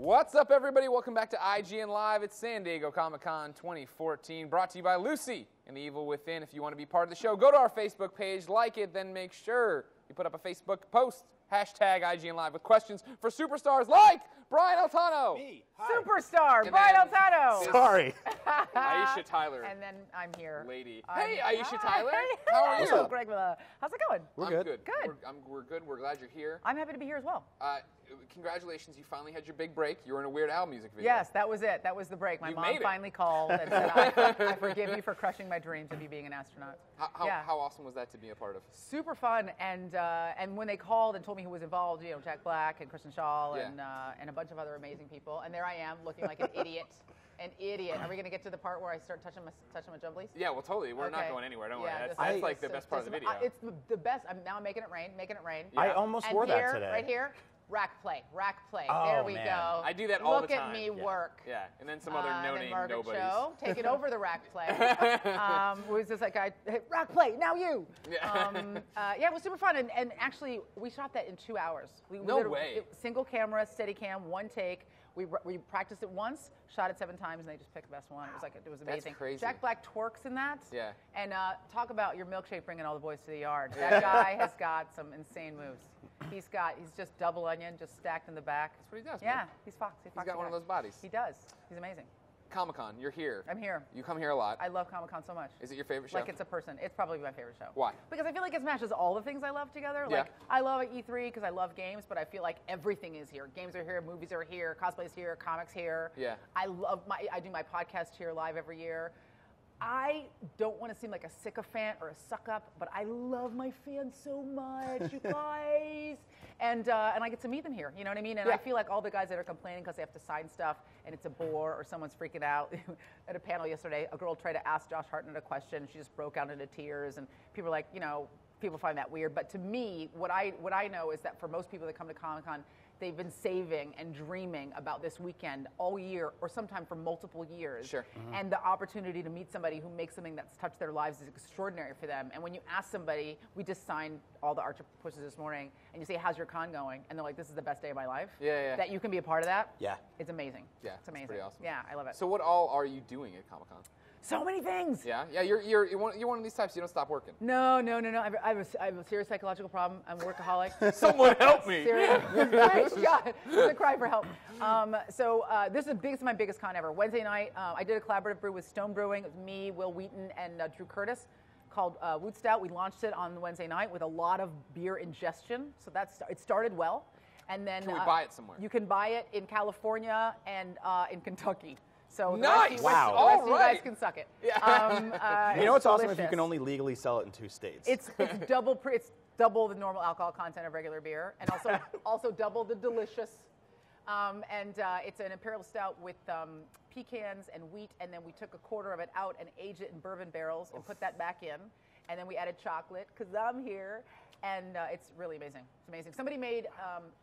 What's up, everybody? Welcome back to IGN Live. It's San Diego Comic-Con 2014, brought to you by Lucy and the Evil Within. If you want to be part of the show, go to our Facebook page, like it, then make sure you put up a Facebook post, hashtag IGN Live, with questions for superstars like Brian Altano. Me. Hi. Superstar, Brian Altano. Sorry. Aisha Tyler. And then I'm here. Lady. Hey, Aisha Tyler. Hey. How are you? Hello, Greg. How's it going? We're I'm good. Good. We're good. We're glad you're here. I'm happy to be here as well. Congratulations, you finally had your big break. You were in a Weird Al music video. Yes, that was it. That was the break. My You mom made it. finally called and said, I forgive you for crushing my dreams of you being an astronaut. How awesome was that to be a part of? Super fun. And when they called and told me who was involved, Jack Black and Kristen Schaal and a bunch of other amazing people. And there I am looking like an idiot. An idiot. Are we going to get to the part where I start touching my jumblies? Yeah, well, totally. We're not Okay. going anywhere. Don't worry. Yeah, That's like the best part of the video. It's the best. Now I'm making it rain. Making it rain. Yeah. I almost And wore here, that today. right here, rack play. Oh, there we man. go. I do that all Look the time. at me work. Yeah, and then some other And then no-name Margaret nobodies. Cho, taking over the rack play. Was just like, hey, rack play, now you. Yeah. It was super fun. And actually, we shot that in 2 hours. No way. Single camera, steady cam, one take. We practiced it once, shot it 7 times, and they just picked the best one. It was amazing. That's crazy. Jack Black twerks in that. Yeah. And talk about your milkshake bringing all the boys to the yard. That guy has got some insane moves. He's just double onion, just stacked in the back. That's what he does, Yeah, man. he's Fox. He's got one of those bodies. He does. He's amazing. Comic-Con, you're here. I'm here. You come here a lot. I love Comic-Con so much. Is it your favorite show? Like it's a person. It's probably my favorite show. Why? Because I feel like it smashes all the things I love together. Yeah. Like I love E3 because I love games, but I feel like everything is here. Games are here, movies are here, cosplay's here, comics here. Yeah. I do my podcast here live every year. I don't want to seem like a sycophant or a suck-up, but I love my fans so much, you guys. And I get to meet them here, you know what I mean? And Yeah. I feel like all the guys that are complaining because they have to sign stuff and it's a bore or someone's freaking out. At a panel yesterday, a girl tried to ask Josh Hartnett a question. She just broke out into tears, and people are like, people find that weird. But to me, what I know is that for most people that come to Comic-Con, they've been saving and dreaming about this weekend all year, or sometime for multiple years. Sure. And the opportunity to meet somebody who makes something that's touched their lives is extraordinary for them. And when you ask somebody, we just signed all the Archer pushes this morning, and you say, how's your con going? And they're like, this is the best day of my life. Yeah. That you can be a part of that. Yeah. It's amazing. Yeah, It's amazing. pretty awesome. Yeah, I love it. So what all are you doing at Comic-Con? So many things. Yeah, you're one of these types. You don't stop working. No. I have a serious psychological problem. I'm a workaholic. Someone help me. Serious. Thanks, God. It's a cry for help. This is my biggest con ever. Wednesday night, I did a collaborative brew with Stone Brewing. It was me, Will Wheaton, and Drew Curtis, called Woot Stout. We launched it on Wednesday night with a lot of beer ingestion. So it started well. And then Can we buy it somewhere? You can buy it in California and in Kentucky. So Nice! the Wow. rest of you Alright. guys can suck it. Yeah. You know what's awesome if you delicious. can only legally sell it in 2 states. It's double the normal alcohol content of regular beer, and also double the delicious. It's an imperial stout with pecans and wheat, and then we took a quarter of it out and aged it in bourbon barrels and put that back in, and then we added chocolate because I'm here, and it's really amazing. It's amazing. Somebody made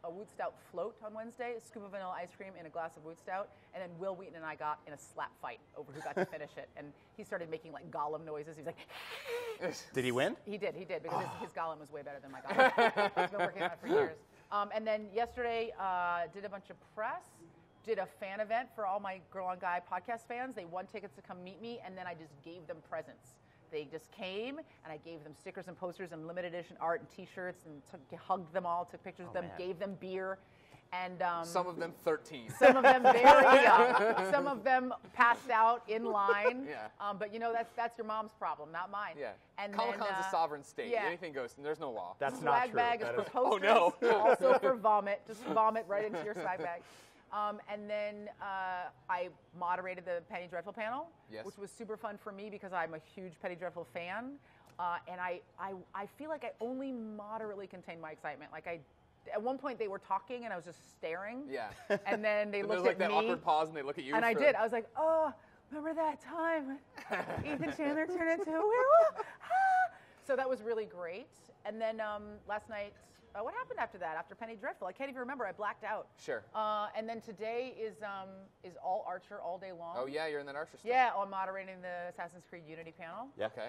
a Woot Stout float on Wednesday, a scoop of vanilla ice cream in a glass of Woot Stout, and then Will Wheaton and I got in a slap fight over who got to finish it, and he started making like Gollum noises. He was like, Did he win? He did, because his Gollum was way better than my Gollum. He's been working on it for years. And then yesterday, did a bunch of press, did a fan event for all my Girl on Guy podcast fans. They won tickets to come meet me, and then I just gave them presents. They just came, and I gave them stickers and posters and limited edition art and T-shirts, and hugged them all, took pictures of them, man. gave them beer. And Some of them 13. some of them very young. Some of them passed out in line. Yeah. But that's your mom's problem, not mine. Yeah. And Comic-Con's then, a sovereign state. yeah. Anything goes. There's no law. That's not swag true. bag is That for is- posters. Oh, no. Also for vomit. Just vomit right into your swag bag. And then I moderated the Penny Dreadful panel, Yes. which was super fun for me because I'm a huge Penny Dreadful fan. And I feel like I only moderately contained my excitement. At one point they were talking and I was just staring. Yeah. And then they And looked there's like at that me. awkward pause, and they look at you. And I for- did. I was like, oh, remember that time when Ethan Chandler turned into a werewolf? Ah! So that was really great. And then last night, what happened after that? After Penny Dreadful, I can't even remember. I blacked out. Sure. And then today is all Archer all day long. Oh yeah, you're in that Archer stuff. Yeah, I'm moderating the Assassin's Creed Unity panel. Yeah. Okay.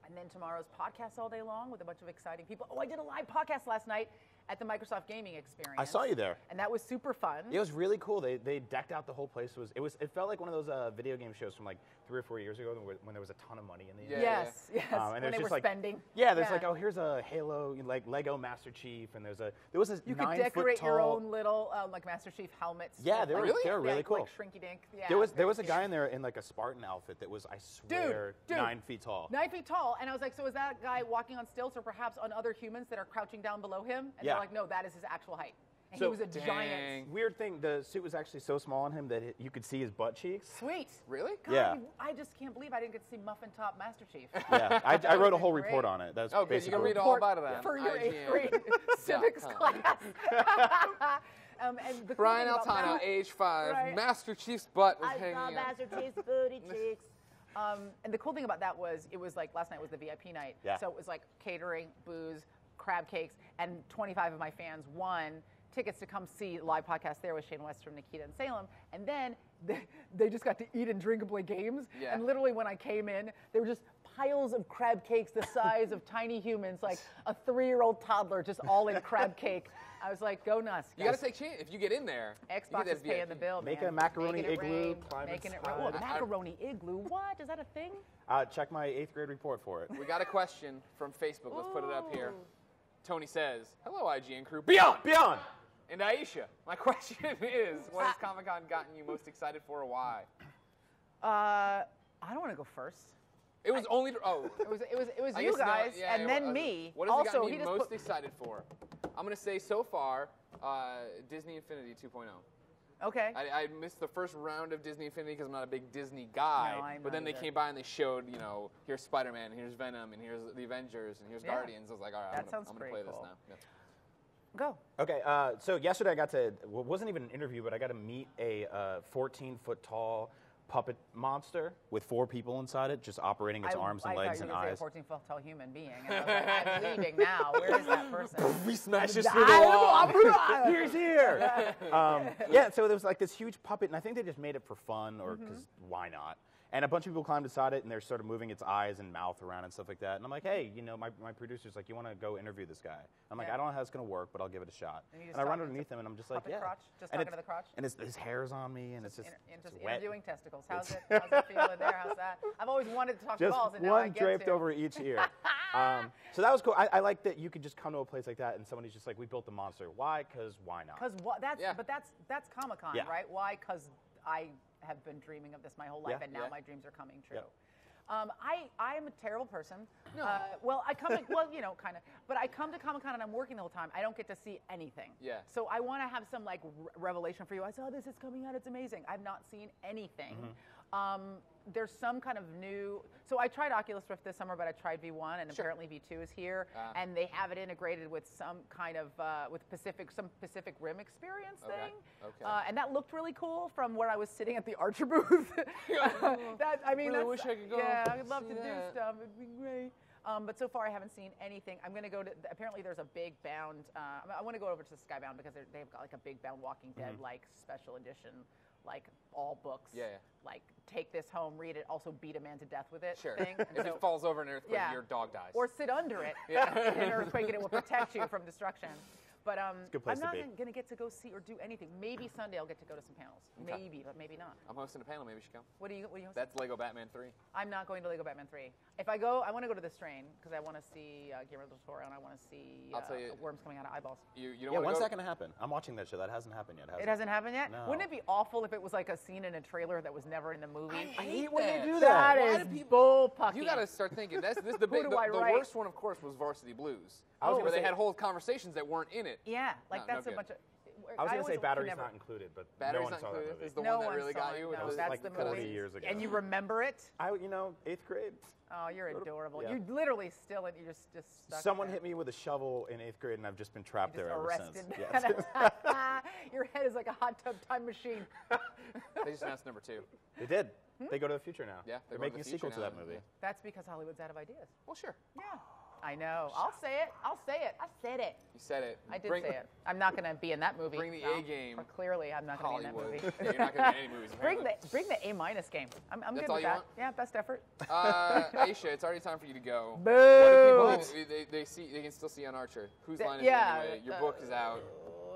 And then tomorrow's podcast all day long with a bunch of exciting people. Oh, I did a live podcast last night at the Microsoft Gaming Experience. I saw you there. And that was super fun. It was really cool. They decked out the whole place. It felt like one of those video game shows from like 3 or 4 years ago when there was a ton of money in the end. Yes, yes. And when they were just like, spending. Yeah, there's like, oh, here's a Halo, like Lego Master Chief, and there was a You 9 could decorate foot your tall. own little like Master Chief helmets. Yeah, they were really cool. Like shrinky dink. Yeah, There was a guy in there in like a Spartan outfit that was, I swear, Dude, 9 feet tall. 9 feet tall, and I was like, so is that guy walking on stilts, or perhaps on other humans that are crouching down below him? And Yeah. they're like, no, that is his actual height. And So- he was a Dang. giant. Weird thing, the suit was actually so small on him that you could see his butt cheeks. Sweet. Really? God, Yeah. I just can't believe I didn't get to see Muffin Top Master Chief. Yeah, I wrote a whole Great. report on it. That's Oh, good. You basically can read all about it on For your IGN. 8th grade civics class. And the cool Brian thing about Altano, that- age 5, Right. Master Chief's butt was I hanging saw out. Master Chief's booty cheeks. And the cool thing about that was, it was like last night was the VIP night. Yeah. So it was like catering, booze, crab cakes, and 25 of my fans won tickets to come see live podcast there with Shane Westrom, Nikita, and Salem. And then they just got to eat and drink and play games. Yeah. And literally when I came in, there were just piles of crab cakes the size of tiny humans, like a 3-year-old toddler, just all in crab cake. I was like, go nuts. You got guys. to take chance. If you get in there, you Xbox get is that paying VIP. the bill, Make man. a macaroni Making it igloo, rain, climb making it inside. rain. Oh, macaroni igloo. What? Is that a thing? Check my 8th grade report for it. We got a question from Facebook. Let's put it up here. Ooh. Tony says, hello, IGN crew. Beyond! Beyond! And Aisha, my question is, what has Comic-Con gotten you most excited for, or why? I don't want to go first. It was only, It was I you guess no, guys, yeah, and it then was. me. What has also, it gotten he you just most put, excited for? I'm going to say so far, Disney Infinity 2.0. Okay. I missed the first round of Disney Infinity because I'm not a big Disney guy. No, I'm but then not they either. came by and they showed, here's Spider-Man, and here's Venom, and here's the Avengers, and here's Yeah. Guardians. I was like, all right, That I'm sounds going to pretty play this cool. now. Yep. Go. Okay, so yesterday I got to, well, it wasn't even an interview, but I got to meet a 14-foot tall puppet monster with 4 people inside it, just operating its arms and legs and I eyes. thought you were going to say a 14-foot tall human being. And I was like, I'm leaving now. Where is that person? We smashed this Here's here. Yeah, so there was like this huge puppet, and I think they just made it for fun, or because why not? And a bunch of people climbed inside it, and they're sort of moving its eyes and mouth around and stuff like that. And I'm like, hey, my producer's like, you want to go interview this guy? I'm like, Yeah. I don't know how it's going to work, but I'll give it a shot. And you just And I run talk- underneath him, and I'm just like, puppet yeah. crotch? Just And talking it's- to the crotch? And his hair's on me, and it's just, Just wet. interviewing testicles. How's it feel in there? How's that? I've always wanted to talk to Just balls, and now I one get draped to. over each ear. So that was cool. I like that you could just come to a place like that, and somebody's just like, we built the monster. Why? Because why not? Because that's Yeah. but that's Comic-Con, Yeah. right? Why? Because I have been dreaming of this my whole life, Yeah. and now Yeah. my dreams are coming true. Yep. I am a terrible person. No. Well, I come to, kind of. But I come to Comic-Con and I'm working the whole time. I don't get to see anything. Yeah. So I want to have some like revelation for you. I saw this is coming out. It's amazing. I've not seen anything. There's some kind of new. So I tried Oculus Rift this summer, but I tried V1, and Sure. apparently V2 is here, Ah. and they have it integrated with some kind of with some Pacific Rim experience Okay. thing. Okay. And that looked really cool from where I was sitting at the Archer booth. Really that's, wish I could go Yeah, I'd love see to do that. stuff. It'd be great. But so far I haven't seen anything. I'm going to go to. Apparently there's a big bound. I want to go over to Skybound because they've got like a big bound Walking Dead like special edition, like all books. Yeah, yeah. Like take this home, read it, also beat a man to death with it. Sure. Thing. And If so- it falls over an earthquake, Yeah. your dog dies. or sit under it Yeah. in an earthquake, and it will protect you from destruction. But a good place I'm to not be. going to get to go see or do anything. Maybe Sunday I'll get to go to some panels. Okay. Maybe, but maybe not. I'm hosting a panel. Maybe you should come. What do you hosting? That's Lego Batman 3. I'm not going to Lego Batman 3. If I go, I want to go to the Strain because I want to see Guillermo del Toro and I want to see I'll tell you- worms coming out of eyeballs. You don't Yeah, want when's to that go? going to happen? I'm watching that show. That hasn't happened yet, has It hasn't happened yet? No. Wouldn't it be awful if it was like a scene in a trailer that was never in the movie? I hate when they do That Why is do people- bull pucky. You got to start thinking. That's this the big. do The, I the write? worst one, of course, was Varsity Blues. I was where gonna they say- had whole conversations that weren't in it. Yeah, like No, that's no a good. bunch of. I was going to say always batteries never- not included, but Batteries no one Not saw that Included movie. is the No one that one really saw got it. you. No, It was that's like the cut movie. 40 years ago. And you remember it? 8th grade. Oh, you're adorable. Yeah. You're literally still in. You're just stuck. Someone there. hit me with a shovel in 8th grade, and I've just been trapped Just there ever arrested. since. Yes. Your head is like a hot tub time machine. They just announced number 2. They did. They go to the future now. Yeah, They're go to making the a sequel future to that now, movie. yeah. That's because Hollywood's out of ideas. Well, sure. Yeah. I know. I'll say it. I said it. You said it. I did say it. I'm not going to be in that movie. Bring the A game. But clearly, I'm not going to be in that movie. You're not going to be in any movies. Bring the A- game. I'm That's good all with you that. want? Yeah, best effort. Aisha, it's already time for you to go. Boo! What do people they can still see on Archer? Whose line is it anyway? Your book is out.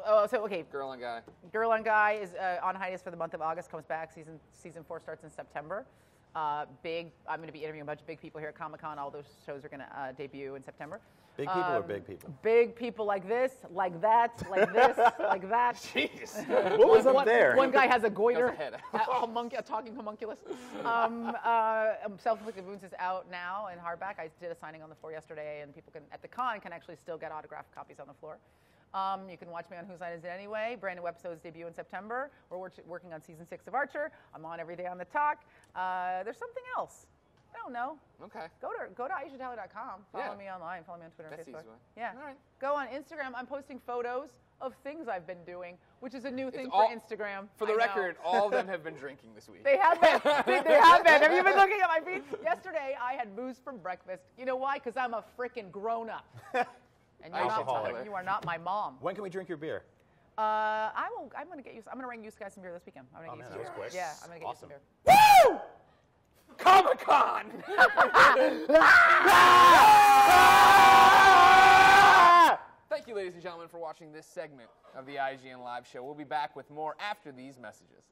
Oh, so okay. Girl on Guy. Girl on Guy is on hiatus for the month of August. Comes back. Season 4 starts in September. I'm going to be interviewing a bunch of big people here at Comic-Con. All those shows are going to debut in September. Big people or big people? Big people like this, like that, like this, like that. Jeez. What was up there? One guy has a goiter, That a talking homunculus. Self-Inflicted Wounds is out now in hardback. I did a signing on the floor yesterday, and people at the con can actually still get autographed copies on the floor. You can watch me on Whose Line Is It Anyway? Brand new episodes debut in September. We're working on season 6 of Archer. I'm on every day on the talk. There's something else. I don't know. Okay. Go to AishaTyler.com. Follow me online. Follow me on Twitter and That's Facebook. easy one. Yeah. All right. Go on Instagram. I'm posting photos of things I've been doing, which is a new thing all- for Instagram. For the I know. record, all of them have been drinking this week. They have been. They have been. Have you been looking at my feed? Yesterday, I had booze for breakfast. You know why? Because I'm a freaking grown-up. And you are not my mom. When can we drink your beer? I'm going to get you. I'm going to bring you guys some beer this weekend. I'm going to get you some beer. Quick. Yeah, I'm going to get Awesome. you some beer. Woo! Comic-Con! Thank you, ladies and gentlemen, for watching this segment of the IGN Live Show. We'll be back with more after these messages.